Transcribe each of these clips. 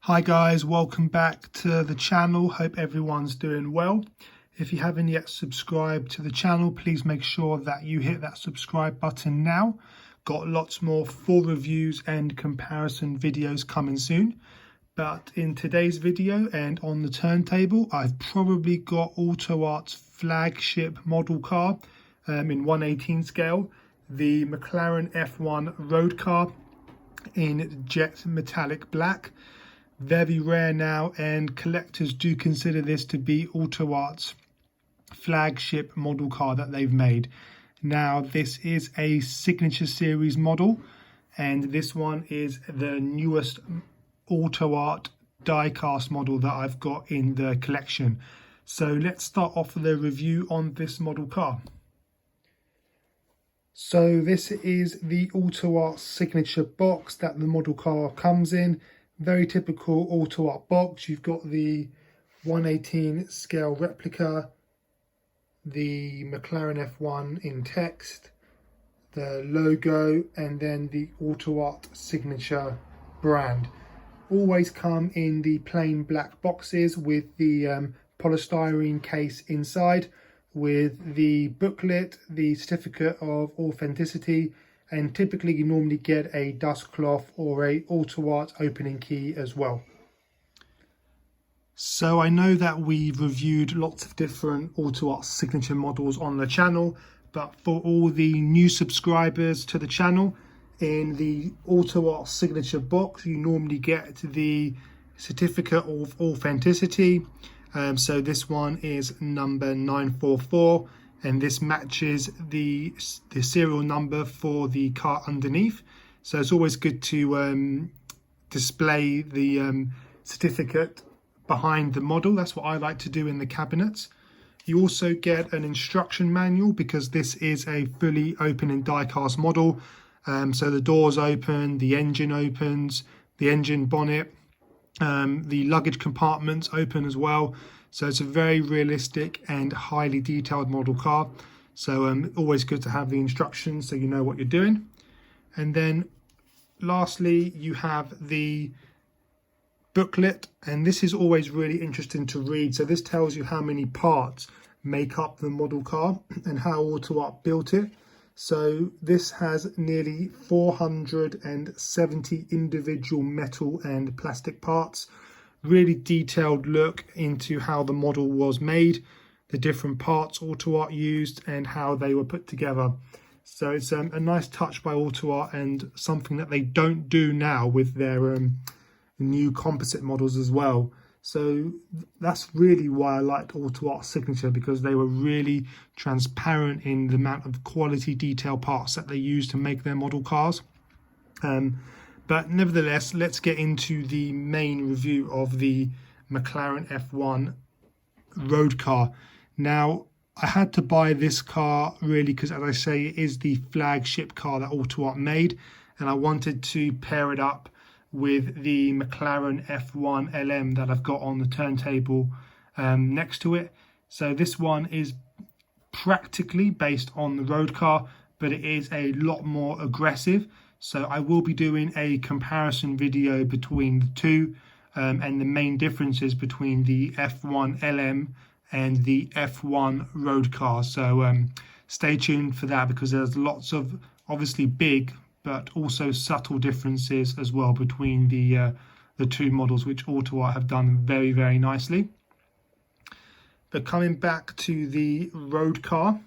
Hi guys, welcome back to the channel. Hope everyone's doing well. If you haven't yet subscribed to the channel, please make sure that you hit that subscribe button now. Got lots more full reviews and comparison videos coming soon. But in today's video and on the turntable, I've probably got AUTOart's flagship model car in 1/18 scale, the McLaren F1 Roadcar in jet metallic black. Very rare now, and collectors do consider this to be AUTOart's flagship model car that they've made. Now, this is a signature series model, and this one is the newest AUTOart die-cast model that I've got in the collection. So let's start off with a review on this model car. So this is the AUTOart signature box that the model car comes in. Very typical AUTOart box. You've got the 1/18 scale replica, the McLaren F1 in text, the logo, and then the AUTOart signature brand. Always come in the plain black boxes with the polystyrene case inside, with the booklet, the certificate of authenticity, and typically you normally get a dust cloth or a AUTOart opening key as well. So I know that we've reviewed lots of different AUTOart signature models on the channel, but for all the new subscribers to the channel, in the AUTOart signature box you normally get the certificate of authenticity. So this one is number 944, and this matches the serial number for the car underneath. So it's always good to display the certificate behind the model. That's what I like to do in the cabinets. You also get an instruction manual because this is a fully open and die-cast model. So the doors open, the engine opens, the engine bonnet, the luggage compartments open as well. So it's a very realistic and highly detailed model car. So always good to have the instructions so you know what you're doing. And then lastly, you have the booklet, and this is always really interesting to read. So this tells you how many parts make up the model car and how AUTOart built it. So this has nearly 470 individual metal and plastic parts. Really detailed look into how the model was made, the different parts AUTOart used, and how they were put together. So it's a nice touch by AUTOart, and something that they don't do now with their new composite models as well. So that's really why I liked AUTOart signature, because they were really transparent in the amount of quality detail parts that they use to make their model cars. But nevertheless, let's get into the main review of the McLaren F1 Roadcar. Now, I had to buy this car really because, as I say, it is the flagship car that AUTOart made, and I wanted to pair it up with the McLaren F1 LM that I've got on the turntable next to it. So this one is practically based on the Roadcar, but it is a lot more aggressive. So I will be doing a comparison video between the two and the main differences between the F1 LM and the F1 Roadcar. So stay tuned for that, because there's lots of obviously big but also subtle differences as well between the two models, which AUTOart have done very, very nicely. But coming back to the Roadcar,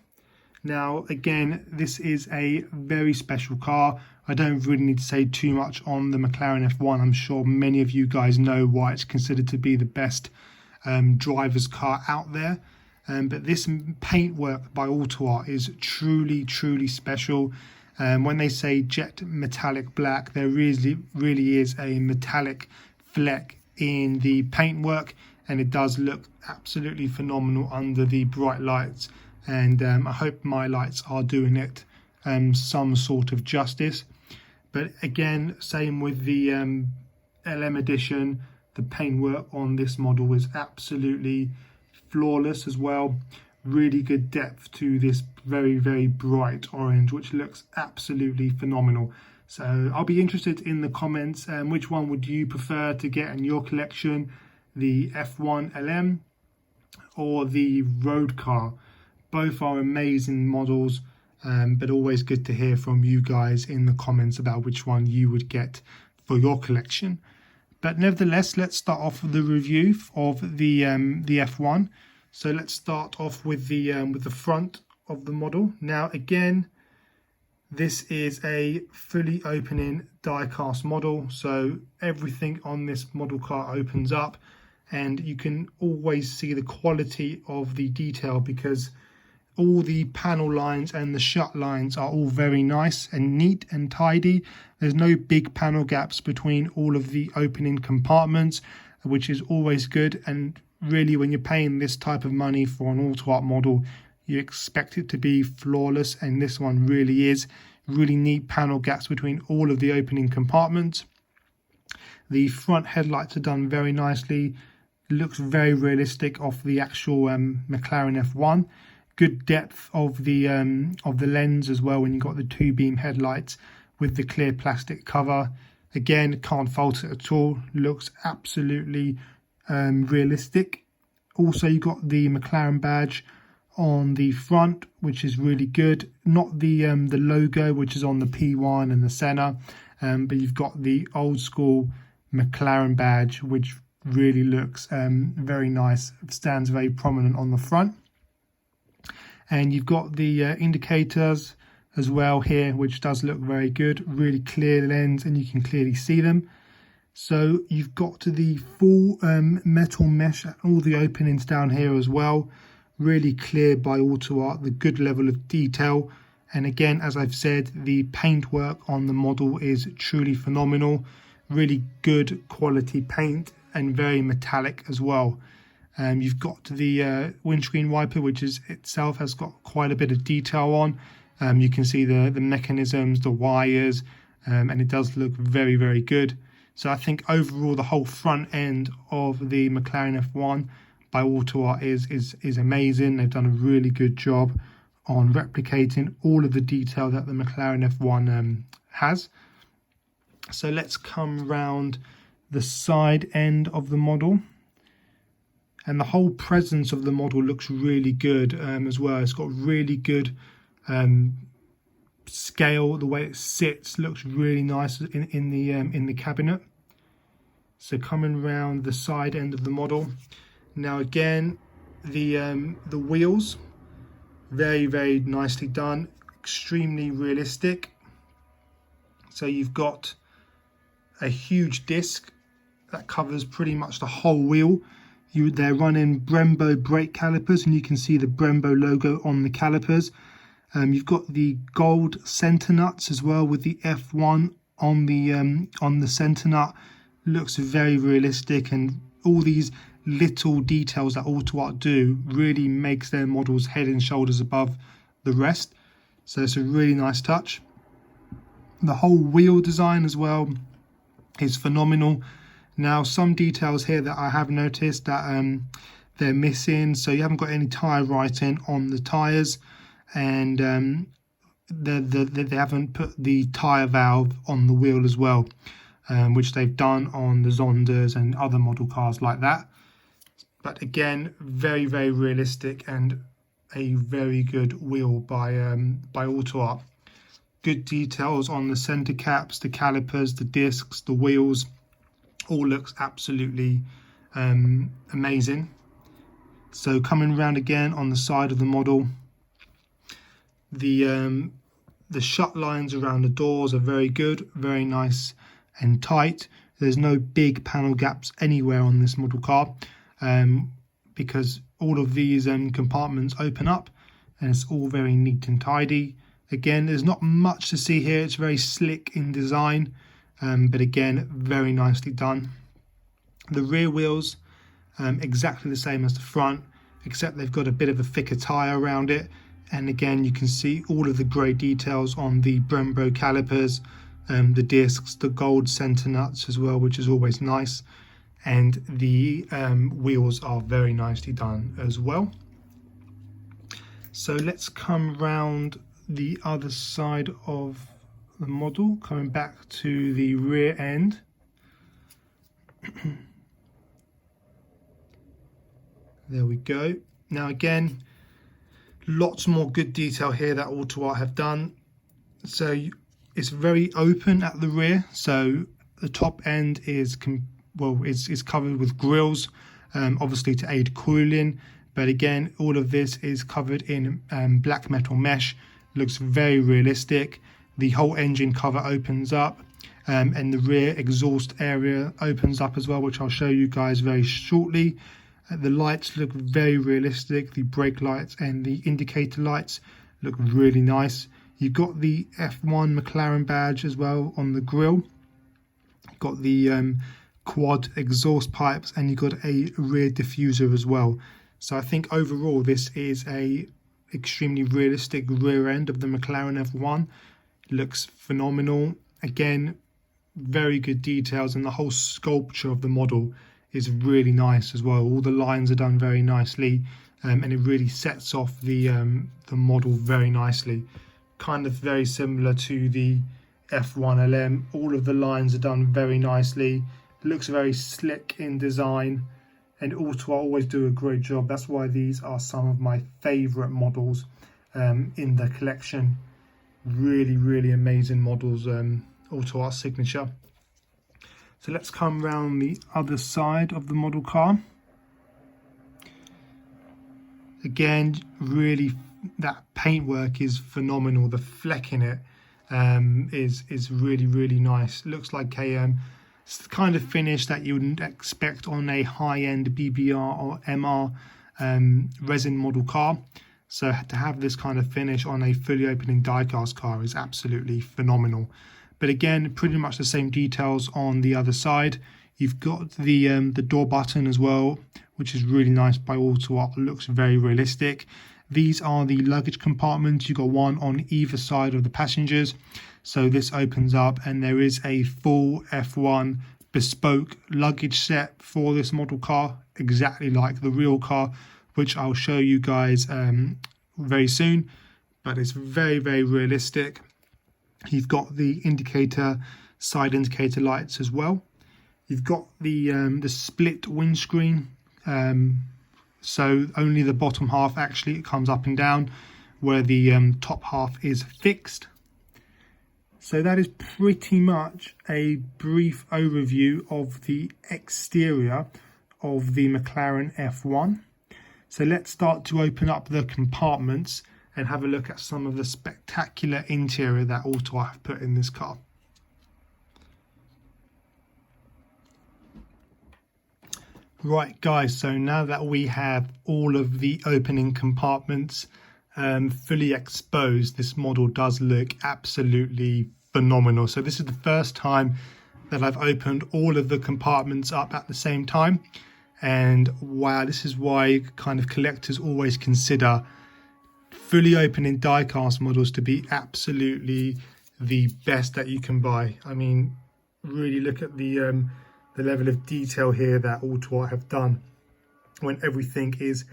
now again, this is a very special car. I don't really need to say too much on the McLaren F1. I'm sure many of you guys know why it's considered to be the best driver's car out there. But this paintwork by AUTOart is truly, truly special. When they say jet metallic black, there really is a metallic fleck in the paintwork, and it does look absolutely phenomenal under the bright lights. And I hope my lights are doing it some sort of justice. But again, same with the LM edition, the paintwork on this model is absolutely flawless as well. Really good depth to this very, very bright orange, which looks absolutely phenomenal. So I'll be interested in the comments. Which one would you prefer to get in your collection, the F1 LM or the Roadcar? Both are amazing models, but always good to hear from you guys in the comments about which one you would get for your collection. But nevertheless, let's start off with the review of the F1. So let's start off with the front of the model. Now again, this is a fully opening die-cast model, so everything on this model car opens up, and you can always see the quality of the detail because all the panel lines and the shut lines are all very nice and neat and tidy. There's no big panel gaps between all of the opening compartments, which is always good. And really, when you're paying this type of money for an AUTOart model, you expect it to be flawless, and this one really is. Really neat panel gaps between all of the opening compartments. The front headlights are done very nicely. Looks very realistic off the actual McLaren F1. Good depth of the lens as well when you've got the two beam headlights with the clear plastic cover. Again, can't fault it at all. Looks absolutely realistic. Also, you've got the McLaren badge on the front, which is really good. Not the logo, which is on the P1 and the Senna, but you've got the old school McLaren badge, which really looks very nice. It stands very prominent on the front. And you've got the indicators as well here, which does look very good. Really clear lens, and you can clearly see them. So you've got the full metal mesh at all the openings down here as well. Really clear by AUTOart, the good level of detail. And again, as I've said, the paintwork on the model is truly phenomenal. Really good quality paint and very metallic as well. You've got the windscreen wiper, which is itself has got quite a bit of detail on. You can see the mechanisms, the wires, and it does look very, very good. So I think overall the whole front end of the McLaren F1 by AUTOart is amazing. They've done a really good job on replicating all of the detail that the McLaren F1 has. So let's come round the side end of the model. And the whole presence of the model looks really good as well. It's got really good scale. The way it sits looks really nice in the cabinet. So coming around the side end of the model. Now again, the wheels, very, very nicely done. Extremely realistic. So you've got a huge disc that covers pretty much the whole wheel. They're running Brembo brake calipers, and you can see the Brembo logo on the calipers. You've got the gold center nuts as well with the F1 on the center nut. Looks very realistic, and all these little details that AUTOart do really makes their models head and shoulders above the rest. So it's a really nice touch. The whole wheel design as well is phenomenal. Now, some details here that I have noticed that they're missing. So you haven't got any tyre writing on the tyres, and they haven't put the tyre valve on the wheel as well, which they've done on the Zondas and other model cars like that. But again, very, very realistic and a very good wheel by AUTOart. Good details on the center caps, the calipers, the discs, the wheels. All looks absolutely amazing. So coming around again on the side of the model, the shut lines around the doors are very good, very nice and tight. There's no big panel gaps anywhere on this model car, because all of these compartments open up, and it's all very neat and tidy. Again, there's not much to see here. It's very slick in design. But again, very nicely done. The rear wheels, exactly the same as the front, except they've got a bit of a thicker tyre around it. And again, you can see all of the grey details on the Brembo calipers, the discs, the gold center nuts as well, which is always nice. And the wheels are very nicely done as well. So let's come round the other side of the model, coming back to the rear end. There we go. Now again, lots more good detail here that AUTOart have done. So it's very open at the rear, so the top end is covered with grills, obviously to aid cooling, but again all of this is covered in black metal mesh. Looks very realistic. The whole engine cover opens up, and the rear exhaust area opens up as well, which I'll show you guys very shortly. The lights look very realistic. The brake lights and the indicator lights look really nice. You've got the F1 McLaren badge as well on the grille. You've got the quad exhaust pipes, and you've got a rear diffuser as well. So I think overall this is a extremely realistic rear end of the McLaren F1. It looks phenomenal. Again, very good details, and the whole sculpture of the model is really nice as well. All the lines are done very nicely, and it really sets off the model very nicely. Kind of very similar to the F1 LM. All of the lines are done very nicely. It looks very slick in design, and AUTOart always do a great job. That's why these are some of my favorite models in the collection. Really amazing models, AUTOart signature. So let's come round the other side of the model car. Again, really, that paintwork is phenomenal. The fleck in it is really nice. It looks like a it's the kind of finish that you wouldn't expect on a high-end BBR or MR resin model car. So to have this kind of finish on a fully opening diecast car is absolutely phenomenal. But again, pretty much the same details on the other side. You've got the door button as well, which is really nice by AUTOart. Looks very realistic. These are the luggage compartments. You've got one on either side of the passengers. So this opens up, and there is a full F1 bespoke luggage set for this model car, exactly like the real car, which I'll show you guys very soon. But it's very realistic. You've got the side indicator lights as well. You've got the split windscreen, so only the bottom half actually comes up and down, where the top half is fixed. So that is pretty much a brief overview of the exterior of the McLaren F1. So let's start to open up the compartments and have a look at some of the spectacular interior that AUTOart have put in this car. Right guys, so now that we have all of the opening compartments fully exposed, this model does look absolutely phenomenal. So this is the first time that I've opened all of the compartments up at the same time, and wow, this is why kind of collectors always consider fully opening diecast models to be absolutely the best that you can buy. I mean, really look at the level of detail here that AUTOart have done when everything is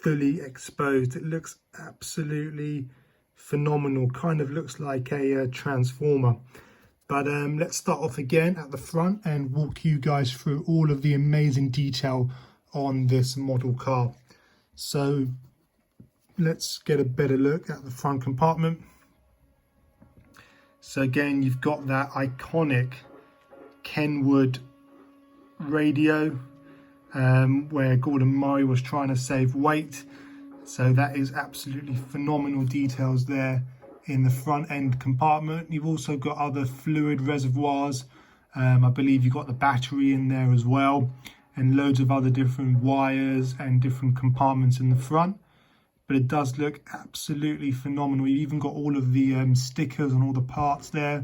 fully exposed. It looks absolutely phenomenal. Kind of looks like a transformer. But let's start off again at the front and walk you guys through all of the amazing detail on this model car. So let's get a better look at the front compartment. So again, you've got that iconic Kenwood radio where Gordon Murray was trying to save weight. So that is absolutely phenomenal details there in the front end compartment. You've also got other fluid reservoirs. I believe you've got the battery in there as well, and loads of other different wires and different compartments in the front. But it does look absolutely phenomenal. You've even got all of the stickers on all the parts there.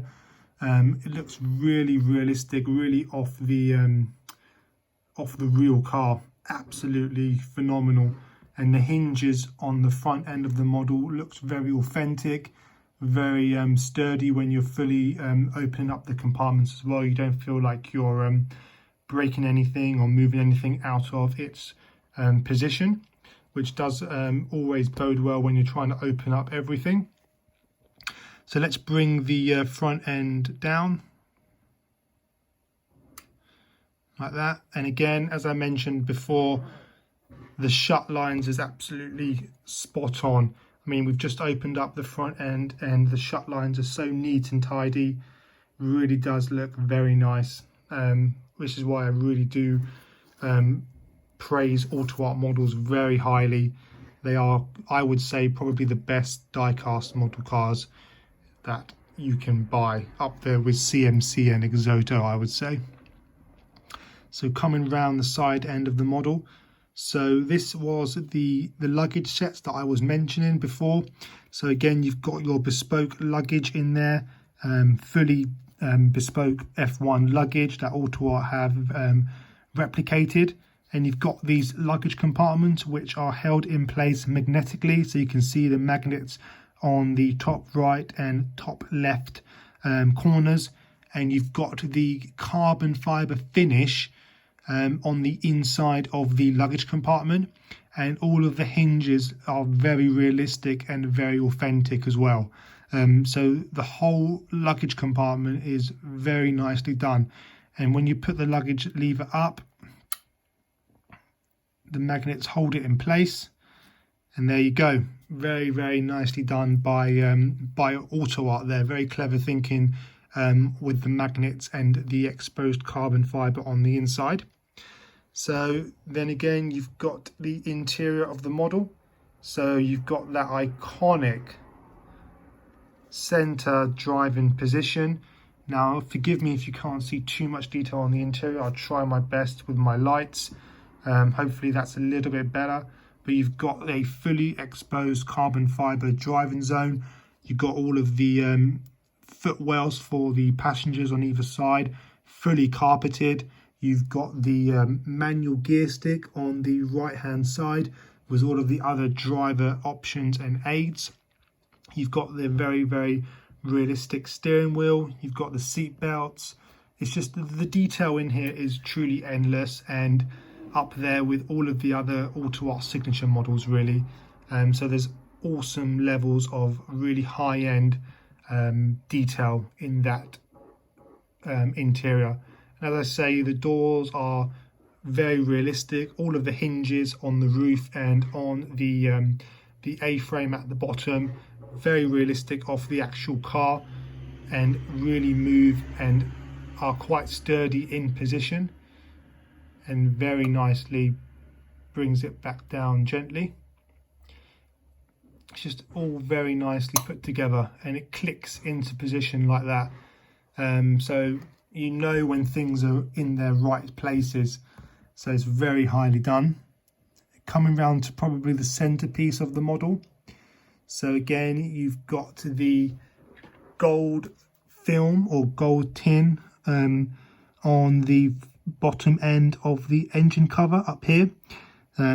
It looks really realistic, really off the real car. Absolutely phenomenal. And the hinges on the front end of the model looks very authentic, very sturdy when you're fully opening up the compartments as well. You don't feel like you're breaking anything or moving anything out of its position, which does always bode well when you're trying to open up everything. So let's bring the front end down like that. And again, as I mentioned before, the shut lines is absolutely spot on. I mean, we've just opened up the front end and the shut lines are so neat and tidy. Really does look very nice, which is why I really do praise AUTOart models very highly. They are, I would say, probably the best die-cast model cars that you can buy, up there with CMC and Exoto, I would say. So coming round the side end of the model, so this was the luggage sets that I was mentioning before. So again, you've got your bespoke luggage in there, fully bespoke F1 luggage that AUTOart have replicated. And you've got these luggage compartments which are held in place magnetically, so you can see the magnets on the top right and top left corners. And you've got the carbon fiber finish on the inside of the luggage compartment, and all of the hinges are very realistic and very authentic as well. So the whole luggage compartment is very nicely done, and when you put the luggage lever up, the magnets hold it in place, and there you go. Very, very nicely done by AUTOart there. Very clever thinking with the magnets and the exposed carbon fiber on the inside. So then again, you've got the interior of the model. So you've got that iconic center driving position. Now, forgive me if you can't see too much detail on the interior. I'll try my best with my lights. Hopefully that's a little bit better. But you've got a fully exposed carbon fiber driving zone. You've got all of the footwells for the passengers on either side, fully carpeted. You've got the manual gear stick on the right hand side with all of the other driver options and aids. You've got the very, very realistic steering wheel. You've got the seat belts. It's just the detail in here is truly endless and up there with all of the other AUTOart signature models, really. So there's awesome levels of really high-end detail in that interior. And as I say, the doors are very realistic. All of the hinges on the roof and on the A-frame at the bottom, very realistic off the actual car, and really move and are quite sturdy in position, and very nicely brings it back down gently. It's just all very nicely put together, and it clicks into position like that. So you know when things are in their right places. So it's very highly done. Coming round to probably the centerpiece of the model. So again, you've got the gold film or gold tin on the bottom end of the engine cover up here.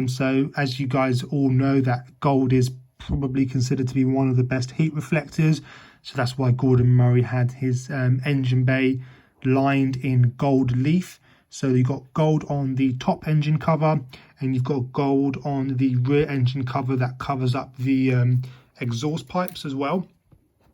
So as you guys all know, that gold is probably considered to be one of the best heat reflectors. So that's why Gordon Murray had his engine bay lined in gold leaf. So you've got gold on the top engine cover, and you've got gold on the rear engine cover that covers up the exhaust pipes as well.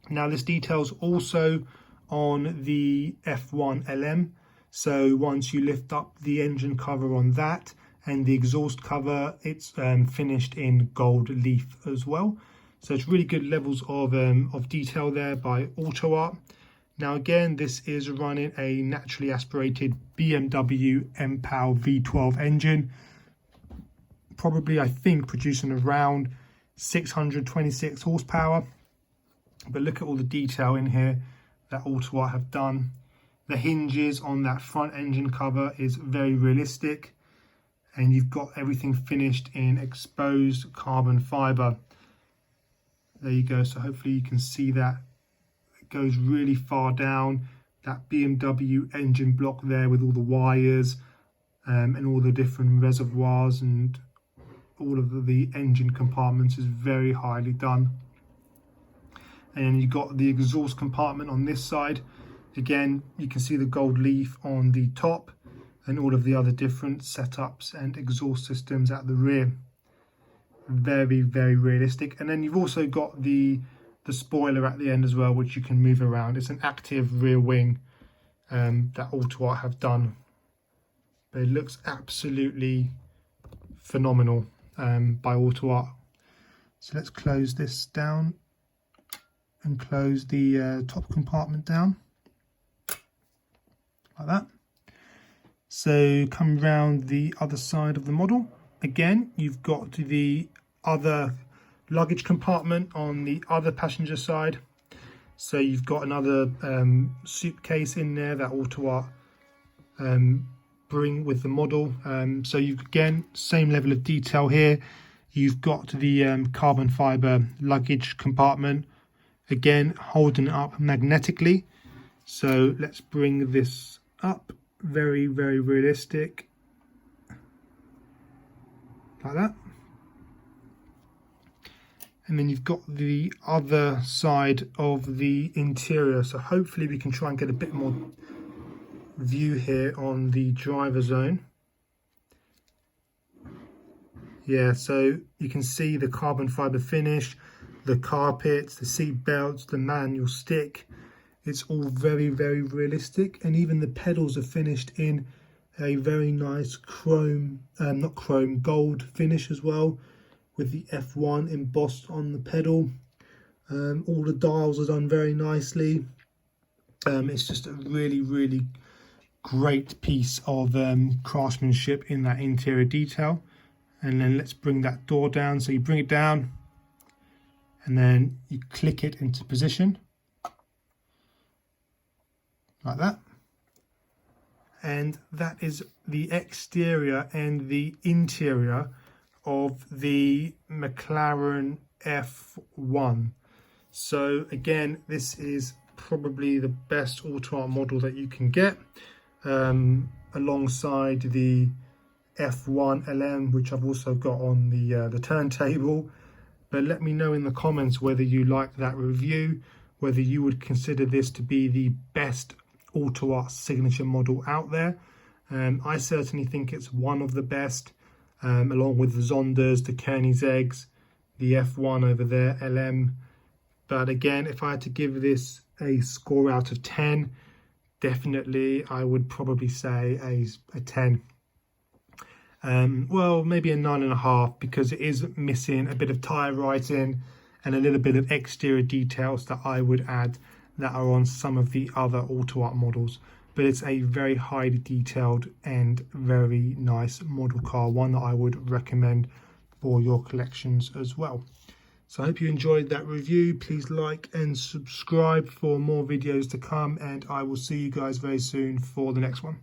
Now this detail's also on the F1 LM. So once you lift up the engine cover on that and the exhaust cover, it's finished in gold leaf as well. So it's really good levels of detail there by AUTOart. Now again, this is running a naturally aspirated BMW M-Power V12 engine, probably I think producing around 626 horsepower. But look at all the detail in here that AUTOart have done. The hinges on that front engine cover is very realistic, and you've got everything finished in exposed carbon fiber. There you go. So hopefully you can see that. Goes really far down. That BMW engine block there with all the wires and all the different reservoirs and all of the engine compartments is very highly done. And then you've got the exhaust compartment on this side. Again, you can see the gold leaf on the top and all of the other different setups and exhaust systems at the rear. Very, very realistic. And then you've also got the the spoiler at the end as well, which you can move around. It's an active rear wing that AUTOart have done, but it looks absolutely phenomenal by AUTOart. So let's close this down and close the top compartment down like that. So come round the other side of the model. Again, you've got the other luggage compartment on the other passenger side. So you've got another suitcase in there that AUTOart bring with the model. So you again, same level of detail here. You've got the carbon fiber luggage compartment, again holding it up magnetically. So let's bring this up, very realistic, like that. And then you've got the other side of the interior, so hopefully we can try and get a bit more view here on the driver zone. Yeah, so you can see the carbon fiber finish, the carpets, the seat belts, the manual stick. It's all very realistic, and even the pedals are finished in a very nice gold finish as well, with the F1 embossed on the pedal. All the dials are done very nicely. It's just a really great piece of craftsmanship in that interior detail. And then let's bring that door down. So you bring it down and then you click it into position like that. And that is the exterior and the interior of the McLaren F1. So again, this is probably the best AUTOart model that you can get, alongside the F1 LM, which I've also got on the turntable. But let me know in the comments whether you like that review, whether you would consider this to be the best AUTOart signature model out there. I certainly think it's one of the best, along with the Zondas, the Koenigseggs, the F1 over there, LM. But again, if I had to give this a score out of 10, definitely I would probably say a 10. Well, maybe a 9.5, because it is missing a bit of tyre writing and a little bit of exterior details that I would add that are on some of the other AUTOart models. But it's a very highly detailed and very nice model car, one that I would recommend for your collections as well. So I hope you enjoyed that review. Please like and subscribe for more videos to come, and I will see you guys very soon for the next one.